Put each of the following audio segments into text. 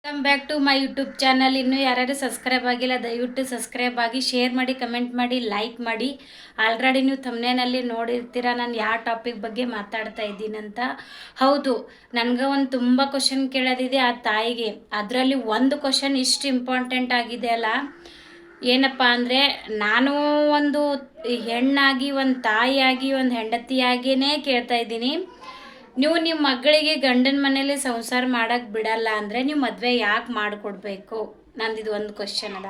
Welcome back to my YouTube channel. ಇನ್ನೂ ಯಾರ್ಯಾರು subscribe ಆಗಿಲ್ಲ ದಯವಿಟ್ಟು ಸಬ್ಸ್ಕ್ರೈಬ್ ಆಗಿ, ಶೇರ್ ಮಾಡಿ, ಕಮೆಂಟ್ ಮಾಡಿ, ಲೈಕ್ ಮಾಡಿ. ಆಲ್ರೆಡಿ ನೀವು ಥಂಬ್ನೇನಲ್ಲಿ ನೋಡಿರ್ತೀರ ನಾನು ಯಾವ ಟಾಪಿಕ್ ಬಗ್ಗೆ ಮಾತಾಡ್ತಾ ಇದ್ದೀನಂತ. ಹೌದು, ನನಗೆ ಒಂದು ತುಂಬ ಕ್ವಶನ್ ಕೇಳೋದಿದೆ ಆ ತಾಯಿಗೆ. ಅದರಲ್ಲಿ ಒಂದು ಕ್ವಶನ್ ಇಷ್ಟು ಇಂಪಾರ್ಟೆಂಟ್ ಆಗಿದೆ ಅಲ್ಲ, ಏನಪ್ಪ ಅಂದರೆ ನಾನು ಒಂದು ಹೆಣ್ಣಾಗಿ, ಒಂದು ತಾಯಿಯಾಗಿ, ಒಂದು ಹೆಂಡತಿಯಾಗಿಯೇ ಕೇಳ್ತಾ ಇದ್ದೀನಿ. ನೀವು ನಿಮ್ಮ ಮಗಳಿಗೆ ಗಂಡನ ಮನೇಲಿ ಸಂಸಾರ ಮಾಡಕ್ಕೆ ಬಿಡಲ್ಲ ಅಂದರೆ ನೀವು ಮದುವೆ ಯಾಕೆ ಮಾಡಿಕೊಡ್ಬೇಕು? ನಂದಿದು ಒಂದು ಕ್ವಶನ್ ಅದ.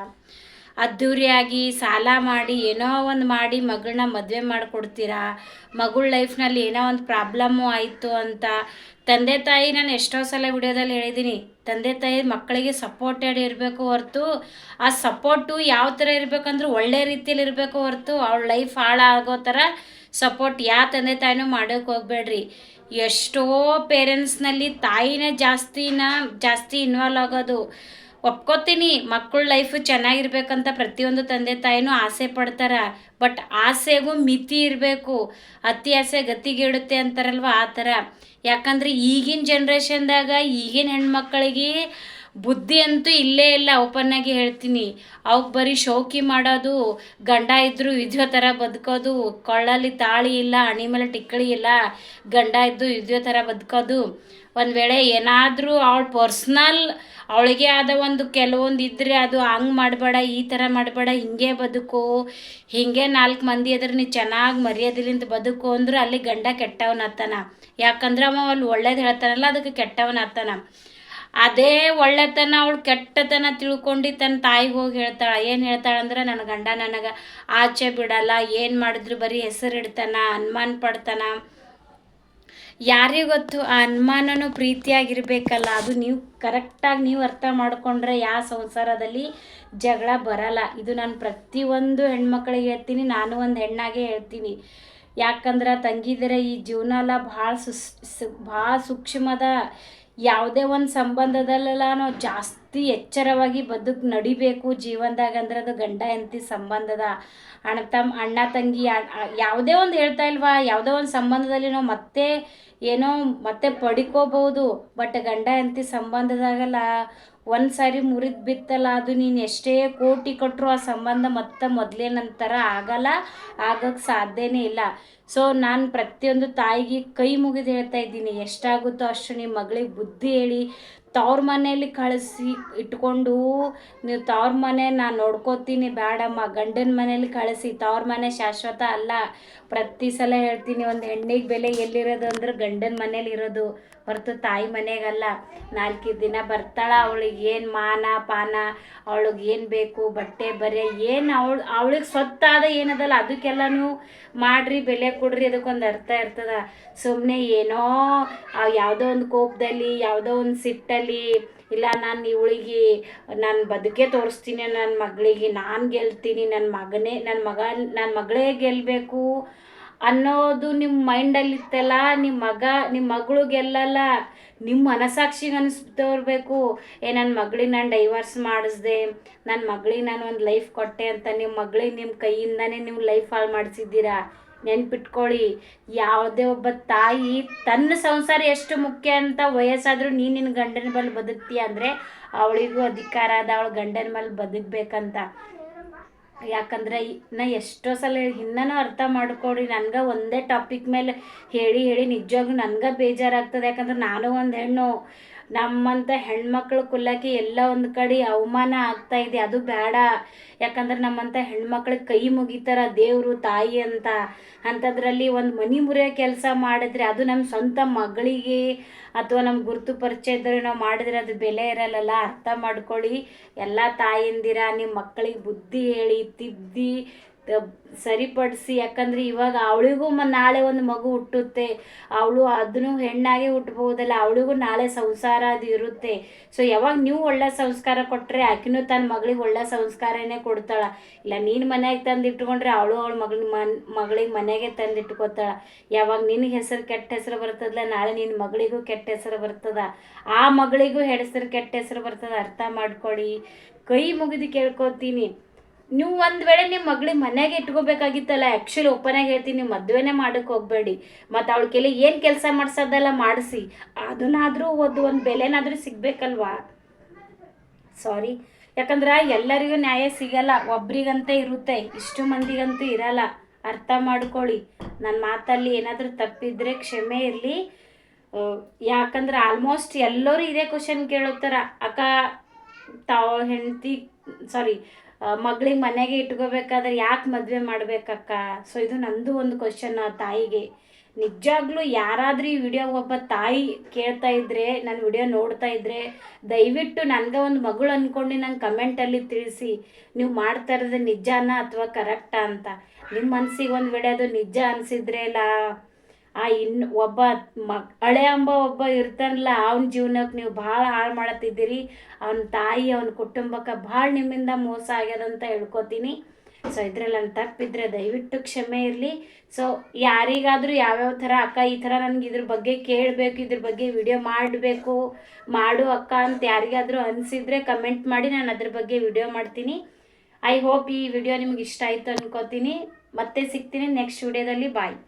ಅದ್ದೂರಿಯಾಗಿ ಸಾಲ ಮಾಡಿ ಏನೋ ಒಂದು ಮಾಡಿ ಮಗಳನ್ನ ಮದುವೆ ಮಾಡಿಕೊಡ್ತೀರಾ? ಮಗಳ ಲೈಫ್ನಲ್ಲಿ ಏನೋ ಒಂದು ಪ್ರಾಬ್ಲಮ್ಮು ಆಯಿತು ಅಂತ ತಂದೆ ತಾಯಿ, ನಾನು ಎಷ್ಟೋ ಸಲ ವಿಡಿಯೋದಲ್ಲಿ ಹೇಳಿದ್ದೀನಿ, ತಂದೆ ತಾಯಿ ಮಕ್ಕಳಿಗೆ ಸಪೋರ್ಟೆಡ್ ಇರಬೇಕು ಹೊರತು, ಆ ಸಪೋರ್ಟು ಯಾವ ಥರ ಇರಬೇಕಂದ್ರೆ ಒಳ್ಳೆ ರೀತಿಯಲ್ಲಿ ಇರಬೇಕು ಹೊರತು ಅವಳ ಲೈಫ್ ಹಾಳಾಗೋ ಥರ ಸಪೋರ್ಟ್ ಯಾವ ತಂದೆ ತಾಯಿನೂ ಮಾಡೋಕ್ಕೆ ಹೋಗ್ಬೇಡ್ರಿ. ಎಷ್ಟೋ ಪೇರೆಂಟ್ಸ್ನಲ್ಲಿ ತಾಯಿನೇ ಜಾಸ್ತಿ ಇನ್ವಾಲ್ವ್ ಆಗೋದು. ಒಪ್ಕೋತೀನಿ, ಮಕ್ಕಳ ಲೈಫು ಚೆನ್ನಾಗಿರ್ಬೇಕಂತ ಪ್ರತಿಯೊಂದು ತಂದೆ ತಾಯಿನೂ ಆಸೆ ಪಡ್ತಾರೆ. ಬಟ್ ಆಸೆಗೂ ಮಿತಿ ಇರಬೇಕು. ಅತಿ ಆಸೆ ಗತಿಗೆಡುತ್ತೆ ಅಂತಾರಲ್ವ, ಆ ಥರ. ಯಾಕಂದರೆ ಈಗಿನ ಜನ್ರೇಷನ್ದಾಗ ಈಗಿನ ಹೆಣ್ಮಕ್ಳಿಗೆ ಬುದ್ಧಿ ಅಂತೂ ಇಲ್ಲೇ ಇಲ್ಲ. ಓಪನ್ನಾಗಿ ಹೇಳ್ತೀನಿ, ಅವಕ್ಕೆ ಬರೀ ಶೋಕಿ ಮಾಡೋದು, ಗಂಡ ಇದ್ದರೂ ವಿದ್ಯೋ ಥರ ಬದುಕೋದು, ಕೊಳ್ಳಲ್ಲಿ ತಾಳಿ ಇಲ್ಲ, ಹಣಿ ಮೇಲೆ ಟಿಕ್ಕಳಿ ಇಲ್ಲ, ಗಂಡ ಇದ್ದು ವಿದ್ಯೋ ಥರ ಬದುಕೋದು. ಒಂದು ವೇಳೆ ಏನಾದರೂ ಅವಳ ಪರ್ಸ್ನಲ್ ಅವಳಿಗೆ ಆದ ಒಂದು ಕೆಲವೊಂದು ಇದ್ದರೆ ಅದು ಹಂಗೆ ಮಾಡಬೇಡ, ಈ ಥರ ಮಾಡಬೇಡ, ಹಿಂಗೆ ಬದುಕು, ಹೀಗೆ 4 ಮಂದಿ ಎದುರು ನೀ ಚೆನ್ನಾಗಿ ಮರ್ಯಾದೆಲಿಂದ ಬದುಕು ಅಂದ್ರೆ ಅಲ್ಲಿ ಗಂಡ ಕೆಟ್ಟವನಾಗ್ತಾನ. ಯಾಕಂದ್ರೆ ಅವ ಅಲ್ಲಿ ಒಳ್ಳೇದು ಹೇಳ್ತಾನಲ್ಲ, ಅದಕ್ಕೆ ಕೆಟ್ಟವನಾಗ್ತಾನ. ಅದೇ ಒಳ್ಳೆತನ ಅವಳು ಕೆಟ್ಟತನ ತಿಳ್ಕೊಂಡು ತನ್ನ ತಾಯಿಗೆ ಹೋಗಿ ಹೇಳ್ತಾಳೆ. ಏನು ಹೇಳ್ತಾಳಂದ್ರೆ, ನನ್ನ ಗಂಡ ನನಗೆ ಆಚೆ ಬಿಡಲ್ಲ, ಏನು ಮಾಡಿದ್ರು ಬರೀ ಹೆಸರು ಇಡ್ತಾನ, ಅನುಮಾನ ಪಡ್ತಾನ. ಯಾರಿಗೊತ್ತು? ಆ ಅನುಮಾನನೂ ಪ್ರೀತಿಯಾಗಿರ್ಬೇಕಲ್ಲ. ಅದು ನೀವು ಕರೆಕ್ಟಾಗಿ ನೀವು ಅರ್ಥ ಮಾಡಿಕೊಂಡ್ರೆ ಯಾವ ಸಂಸಾರದಲ್ಲಿ ಜಗಳ ಬರಲ್ಲ. ಇದು ನಾನು ಪ್ರತಿಯೊಂದು ಹೆಣ್ಮಕ್ಳಿಗೆ ಹೇಳ್ತೀನಿ, ನಾನು ಒಂದು ಹೆಣ್ಣಾಗೆ ಹೇಳ್ತೀನಿ. ಯಾಕಂದ್ರೆ ತಂಗಿದರೆ ಈ ಜೀವನ ಎಲ್ಲ ಭಾಳ ಸೂಕ್ಷ್ಮದ. ಯಾವುದೇ ಒಂದು ಸಂಬಂಧದಲ್ಲೆಲ್ಲ ನಾವು ಜಾಸ್ತಿ ಎಚ್ಚರವಾಗಿ ನಡಿಬೇಕು ಜೀವನದಾಗ. ಅಂದ್ರೆ ಅದು ಗಂಡ ಹೆಂಡತಿ ಸಂಬಂಧದ. ಅಣ್ಣ ತಂಗಿ ಯಾವುದೇ ಒಂದು ಹೇಳ್ತಾ ಇಲ್ವಾ, ಯಾವುದೋ ಒಂದು ಸಂಬಂಧದಲ್ಲಿ ನಾವು ಮತ್ತೆ ಪಡ್ಕೋಬೋದು. ಬಟ್ ಗಂಡ ಹೆಂಡತಿ ಸಂಬಂಧದಾಗಲ್ಲ, ಒಂದು ಸಾರಿ ಮುರಿದು ಬಿತ್ತಲ್ಲ, ಅದು ನೀನು ಎಷ್ಟೇ ಕೋಟಿ ಕೊಟ್ಟರು ಆ ಸಂಬಂಧ ಮತ್ತೆ ಮೊದಲೇನಂತರ ಆಗಲ್ಲ, ಆಗೋಕ್ಕೆ ಸಾಧ್ಯನೇ ಇಲ್ಲ. ಸೊ ನಾನು ಪ್ರತಿಯೊಂದು ತಾಯಿಗೆ ಕೈ ಮುಗಿದು ಹೇಳ್ತಾ ಇದ್ದೀನಿ, ಎಷ್ಟಾಗುತ್ತೋ ಅಷ್ಟು ನಿಮ್ಮ ಮಗಳಿಗೆ ಬುದ್ಧಿ ಹೇಳಿ. ತವ್ರ ಮನೆಯಲ್ಲಿ ಕಳಿಸಿ ಇಟ್ಕೊಂಡು ನೀವು ತವ್ರ ಮನೆ ನಾನು ನೋಡ್ಕೋತೀನಿ ಬೇಡಮ್ಮ, ಗಂಡನ ಮನೇಲಿ ಕಳಿಸಿ. ತವ್ರ ಮನೆ ಶಾಶ್ವತ ಅಲ್ಲ. ಪ್ರತಿ ಸಲ ಹೇಳ್ತೀನಿ, ಒಂದು ಹೆಣ್ಣಿಗೆ ಬೆಲೆ ಎಲ್ಲಿರೋದು ಅಂದ್ರೆ ಗಂಡನ ಮನೇಲಿ ಇರೋದು ಹೊರತು ತಾಯಿ ಮನೆಗಲ್ಲ. 4 ದಿನ ಬರ್ತಾಳೆ, ಅವಳಿಗೆ ಏನು ಮಾನ ಪಾನ, ಅವಳಿಗೆ ಏನು ಬೇಕು, ಬಟ್ಟೆ ಬರೆ, ಏನು ಅವಳಿಗೆ ಸ್ವತ್ತಾದ ಏನದಲ್ಲ ಅದಕ್ಕೆಲ್ಲನೂ ಮಾಡ್ರಿ, ಬೆಲೆ ಕೊಡ್ರಿ, ಅದಕ್ಕೊಂದು ಅರ್ಥ ಇರ್ತದ. ಸುಮ್ಮನೆ ಏನೋ ಯಾವುದೋ ಒಂದು ಕೋಪದಲ್ಲಿ, ಯಾವುದೋ ಒಂದು ಸಿಟ್ಟಲ್ಲಿ, ಇಲ್ಲ ನಾನು ಇವಳಿಗೆ ನಾನು ಬದುಕೇ ತೋರಿಸ್ತೀನಿ, ನನ್ನ ಮಗಳಿಗೆ ನಾನು ಗೆಲ್ತೀನಿ, ನನ್ನ ಮಗಳೇ ಗೆಲ್ಲಬೇಕು ಅನ್ನೋದು ನಿಮ್ಮ ಮೈಂಡಲ್ಲಿತ್ತಲ್ಲ, ನಿಮ್ಮ ಮಗಳು ಗೆಲ್ಲಲ್ಲ. ನಿಮ್ಮ ಮನಸ್ಸಾಕ್ಷಿಗೆ ಅನಿಸ್ದವ್ರಬೇಕು, ನನ್ನ ಮಗಳಿಗೆ ನಾನು ಡೈವರ್ಸ್ ಮಾಡಿಸ್ದೆ, ನನ್ನ ಮಗಳಿಗೆ ನಾನು ಒಂದು ಲೈಫ್ ಕೊಟ್ಟೆ ಅಂತ ನಿಮ್ಮ ಮಗಳಿಗೆ ನಿಮ್ಮ ಕೈಯಿಂದನೇ ನೀವು ಲೈಫ್ ಹಾಳು ಮಾಡಿಸಿದ್ದೀರಾ. ನೆನ್ಪಿಟ್ಕೊಳ್ಳಿ, ಯಾವುದೇ ಒಬ್ಬ ತಾಯಿ ತನ್ನ ಸಂಸಾರ ಎಷ್ಟು ಮುಖ್ಯ ಅಂತ ವಯಸ್ಸಾದರೂ ನಿನ್ನ ಗಂಡನ ಮೇಲೆ ಬದುಕ್ತೀಯ ಅಂದರೆ ಅವಳಿಗೂ ಅಧಿಕಾರ ಅದ ಅವಳು ಗಂಡನ ಮೇಲೆ ಬದುಕಬೇಕಂತ. ಯಾಕಂದ್ರೆ ನಾ ಎಷ್ಟೋ ಸಲ ಇನ್ನೂ ಅರ್ಥ ಮಾಡ್ಕೊಡ್ರಿ. ನನಗೆ ಒಂದೇ ಟಾಪಿಕ್ ಮೇಲೆ ಹೇಳಿ ನಿಜವಾಗ್ಲೂ ನನಗೆ ಬೇಜಾರಾಗ್ತದೆ. ಯಾಕಂದ್ರೆ ನಾನು ಒಂದು ಹೆಣ್ಣು, ನಮ್ಮಂಥ ಹೆಣ್ಮಕ್ಳು ಕುಲ್ಲಕ್ಕೆ ಎಲ್ಲ ಒಂದು ಕಡೆ ಅವಮಾನ ಆಗ್ತಾಯಿದೆ. ಅದು ಬೇಡ. ಯಾಕಂದ್ರೆ ನಮ್ಮಂಥ ಹೆಣ್ಮಕ್ಳಿಗೆ ಕೈ ಮುಗಿತಾರ ದೇವರು ತಾಯಿ ಅಂಥದ್ರಲ್ಲಿ ಒಂದು ಮನೆ ಮುರಿಯೋ ಕೆಲಸ ಮಾಡಿದ್ರೆ ಅದು ನಮ್ಮ ಸ್ವಂತ ಮಗಳಿಗೆ ಅಥವಾ ನಮ್ಮ ಗುರುತು ಪರಿಚಯ ಇದ್ದರೆ ನಾವು ಮಾಡಿದ್ರೆ ಅದು ಬೆಲೆ ಇರಲ್ಲ. ಅರ್ಥ ಮಾಡ್ಕೊಳ್ಳಿ ಎಲ್ಲ ತಾಯಂದಿರ, ನಿಮ್ಮ ಮಕ್ಕಳಿಗೆ ಬುದ್ಧಿ ಹೇಳಿ ತಿದ್ದಿ ಸರಿಪಡಿಸಿ. ಯಾಕಂದ್ರೆ ಇವಾಗ ಅವಳಿಗೂ ನಾಳೆ ಒಂದು ಮಗು ಹುಟ್ಟುತ್ತೆ, ಅವಳು ಅದನ್ನು ಹೆಣ್ಣಾಗೆ ಹುಟ್ಟಬಹುದಲ್ಲ, ಅವಳಿಗೂ ನಾಳೆ ಸಂಸಾರ ಅದು ಇರುತ್ತೆ. ಸೊ ಯಾವಾಗ ನೀವು ಒಳ್ಳೆ ಸಂಸ್ಕಾರ ಕೊಟ್ಟರೆ ಆಕಿನೂ ತನ್ನ ಮಗಳಿಗೆ ಒಳ್ಳೆ ಸಂಸ್ಕಾರನೇ ಕೊಡ್ತಾಳೆ. ಇಲ್ಲ ನೀನು ಮನೆಗೆ ತಂದು ಇಟ್ಕೊಂಡ್ರೆ ಅವಳು ಅವಳ ಮಗಳಿಗೆ ಮನೆಗೆ ತಂದು ಇಟ್ಕೋತಾಳೆ. ಯಾವಾಗ ನಿನಗೆ ಕೆಟ್ಟ ಹೆಸರು ಬರ್ತದಲ್ಲ, ನಾಳೆ ನಿನ್ನ ಮಗಳಿಗೂ ಕೆಟ್ಟ ಹೆಸರು ಬರ್ತದ, ಆ ಮಗಳಿಗೂ ಕೆಟ್ಟ ಹೆಸರು ಬರ್ತದ. ಅರ್ಥ ಮಾಡ್ಕೊಳ್ಳಿ, ಕೈ ಮುಗಿದು ಕೇಳ್ಕೊತೀನಿ. ನೀವು ಒಂದು ವೇಳೆ ನಿಮ್ಮ ಮಗಳಿಗೆ ಮನೆಗೆ ಇಟ್ಕೋಬೇಕಾಗಿತ್ತಲ್ಲ, ಆ್ಯಕ್ಚುಲಿ ಓಪನಾಗಿ ಹೇಳ್ತೀನಿ, ನೀವು ಮದುವೆನೇ ಮಾಡೋಕ್ಕೆ ಹೋಗಬೇಡಿ. ಮತ್ತು ಅವಳ ಏನು ಕೆಲಸ ಮಾಡಿಸೋದೆಲ್ಲ ಮಾಡಿಸಿ, ಅದನ್ನಾದರೂ ಒಂದು ಬೆಲೆನಾದರೂ ಸಿಗಬೇಕಲ್ವಾ. ಸಾರಿ. ಯಾಕಂದ್ರೆ ಎಲ್ಲರಿಗೂ ನ್ಯಾಯ ಸಿಗಲ್ಲ, ಒಬ್ರಿಗಂತ ಇರುತ್ತೆ, ಇಷ್ಟು ಮಂದಿಗಂತೂ ಇರಲ್ಲ. ಅರ್ಥ ಮಾಡ್ಕೊಳ್ಳಿ. ನನ್ನ ಮಾತಲ್ಲಿ ಏನಾದರೂ ತಪ್ಪಿದ್ರೆ ಕ್ಷಮೆ ಇರಲಿ. ಯಾಕಂದ್ರೆ ಆಲ್ಮೋಸ್ಟ್ ಎಲ್ಲರೂ ಇದೇ ಕ್ವಶನ್ ಕೇಳುತ್ತಾರ, ಅಕ್ಕ ತಾವು ಹೆಂಡತಿ ಸಾರಿ ಮಗಳಿಗೆ ಮನೆಗೆ ಇಟ್ಕೋಬೇಕಾದ್ರೆ ಯಾಕೆ ಮದುವೆ ಮಾಡ್ಬೇಕಕ್ಕ? ಸೊ ಇದು ನಂದು ಒಂದು ಕ್ವಶನ್ ತಾಯಿಗೆ. ನಿಜಾಗ್ಲೂ ಯಾರಾದರೂ ಈ ವಿಡಿಯೋ ಒಬ್ಬ ತಾಯಿ ಕೇಳ್ತಾ ಇದ್ರೆ, ನನ್ನ ವಿಡಿಯೋ ನೋಡ್ತಾ ಇದ್ರೆ, ದಯವಿಟ್ಟು ನನಗೆ ಒಂದು ಮಗಳು ಅಂದ್ಕೊಂಡು ನಂಗೆ ಕಮೆಂಟಲ್ಲಿ ತಿಳಿಸಿ, ನೀವು ಮಾಡ್ತಾ ಇರೋದು ನಿಜಾನ ಅಥವಾ ಕರೆಕ್ಟಾ ಅಂತ. ನಿಮ್ಮ ಮನಸ್ಸಿಗೆ ಒಂದು ವೇಳೆ ಅದು ನಿಜ ಅನಿಸಿದ್ರೆ ಇನ್ನು ಒಬ್ಬ ಹಳೆ ಅಂಬ ಒಬ್ಬ ಇರ್ತಾನಲ್ಲ, ಅವನ ಜೀವನಕ್ಕೆ ನೀವು ಭಾಳ ಹಾಳು ಮಾಡತ್ತಿದ್ದೀರಿ. ಅವನ ತಾಯಿ ಅವನ ಕುಟುಂಬಕ್ಕೆ ಭಾಳ ನಿಮ್ಮಿಂದ ಮೋಸ ಆಗ್ಯದಂತ ಹೇಳ್ಕೊತೀನಿ. ಸೊ ಇದ್ರಲ್ಲಿ ನಾನು ತಪ್ಪಿದ್ರೆ ದಯವಿಟ್ಟು ಕ್ಷಮೆ ಇರಲಿ. ಸೊ ಯಾರಿಗಾದರೂ ಯಾವ್ಯಾವ ಥರ ಅಕ್ಕ ಈ ಥರ ನನಗೆ ಇದ್ರ ಬಗ್ಗೆ ಕೇಳಬೇಕು, ಇದ್ರ ಬಗ್ಗೆ ವಿಡಿಯೋ ಮಾಡಬೇಕು, ಮಾಡು ಅಕ್ಕ ಅಂತ ಯಾರಿಗಾದರೂ ಅನಿಸಿದರೆ ಕಮೆಂಟ್ ಮಾಡಿ, ನಾನು ಅದ್ರ ಬಗ್ಗೆ ವಿಡಿಯೋ ಮಾಡ್ತೀನಿ. ಐ ಹೋಪ್ ಈ ವಿಡಿಯೋ ನಿಮ್ಗೆ ಇಷ್ಟ ಆಯಿತು ಅನ್ಕೋತೀನಿ. ಮತ್ತೆ ಸಿಗ್ತೀನಿ ನೆಕ್ಸ್ಟ್ ವಿಡಿಯೋದಲ್ಲಿ. ಬಾಯ್.